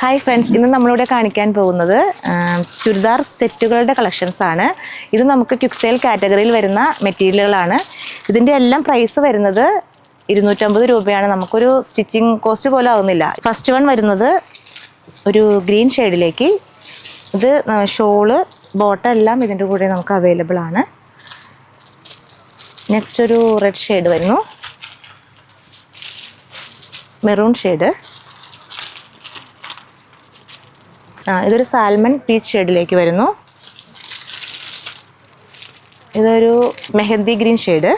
Hi friends, ഇന്ന് നമ്മളിവിടെ കാണിക്കാൻ പോകുന്നത് ചുരിദാർ സെറ്റുകളുടെ കളക്ഷൻസ് ആണ്. ഇത് നമുക്ക് ക്വിക്ക് സെയിൽ കാറ്റഗറിയിൽ വരുന്ന മെറ്റീരിയലുകളാണ്. ഇതിൻ്റെ എല്ലാം പ്രൈസ് വരുന്നത് 250 രൂപയാണ്. നമുക്കൊരു സ്റ്റിച്ചിങ് കോസ്റ്റ് പോലും ആവുന്നില്ല. ഫസ്റ്റ് വൺ വരുന്നത് ഒരു ഗ്രീൻ ഷെയ്ഡിലേക്ക്. ഇത് ഷോള് ബോട്ടം എല്ലാം ഇതിൻ്റെ കൂടെ നമുക്ക് അവൈലബിൾ ആണ്. നെക്സ്റ്റ് ഒരു റെഡ് ഷെയ്ഡ് വരുന്നു, മെറൂൺ ഷെയ്ഡ്. ഇതൊരു സാൽമൺ പീച്ച് ഷെയ്ഡിലേക്ക് വരുന്നു. ഇതൊരു മെഹന്തി ഗ്രീൻ ഷെയ്ഡ്.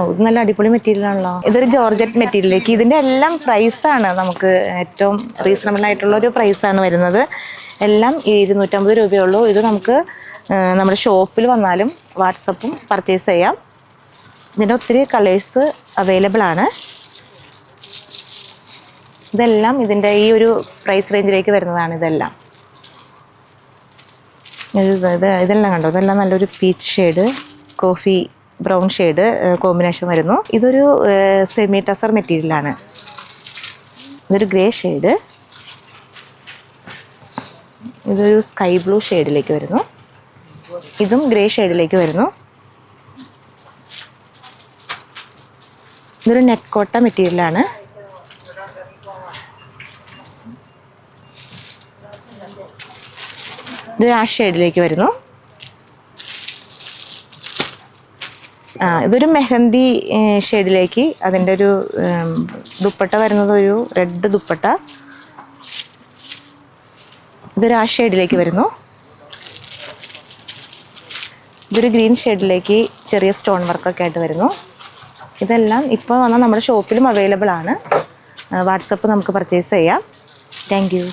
ഇത് നല്ല അടിപൊളി മെറ്റീരിയൽ ആണല്ലോ. ഇതൊരു ജോർജറ്റ് മെറ്റീരിയലിലേക്ക്. ഇതിൻ്റെ എല്ലാം പ്രൈസാണ് നമുക്ക് ഏറ്റവും റീസണബിൾ ആയിട്ടുള്ളൊരു പ്രൈസാണ് വരുന്നത്. എല്ലാം 250 രൂപയുള്ളൂ. ഇത് നമുക്ക് നമ്മുടെ ഷോപ്പിൽ വന്നാലും വാട്സപ്പും പർച്ചേസ് ചെയ്യാം. ഇതിൻ്റെ ഒത്തിരി കളേഴ്സ് അവൈലബിൾ ആണ്. ഇതെല്ലാം ഇതിൻ്റെ ഈ ഒരു പ്രൈസ് റേഞ്ചിലേക്ക് വരുന്നതാണ്. ഇതെല്ലാം കണ്ടോ, ഇതെല്ലാം നല്ലൊരു peach shade, coffee brown shade combination വരുന്നു. ഇതൊരു സെമി ടസർ മെറ്റീരിയലാണ്. ഇതൊരു ഗ്രേ ഷെയ്ഡ്. ഇതൊരു സ്കൈ ബ്ലൂ ഷെയ്ഡിലേക്ക് വരുന്നു. ഇതും ഗ്രേ ഷെയ്ഡിലേക്ക് വരുന്നു. ഇതൊരു നെറ്റ് കോട്ട മെറ്റീരിയലാണ്. ഇത് ആ ഷെയ്ഡിലേക്ക് വരുന്നു. ഇതൊരു മെഹന്തി ഷെയ്ഡിലേക്ക്. അതിൻ്റെ ഒരു ദുപ്പട്ട വരുന്നത് ഒരു റെഡ് ദുപ്പട്ട. ഇതൊരു ആ ഷെയ്ഡിലേക്ക് വരുന്നു. ഇതൊരു ഗ്രീൻ ഷെയ്ഡിലേക്ക് ചെറിയ സ്റ്റോൺ വർക്കൊക്കെ ആയിട്ട് വരുന്നു. ഇതെല്ലാം ഇപ്പോൾ വന്നാൽ നമ്മുടെ ഷോപ്പിലും അവൈലബിൾ ആണ്. വാട്സപ്പ് നമുക്ക് പർച്ചേസ് ചെയ്യാം. Thank you.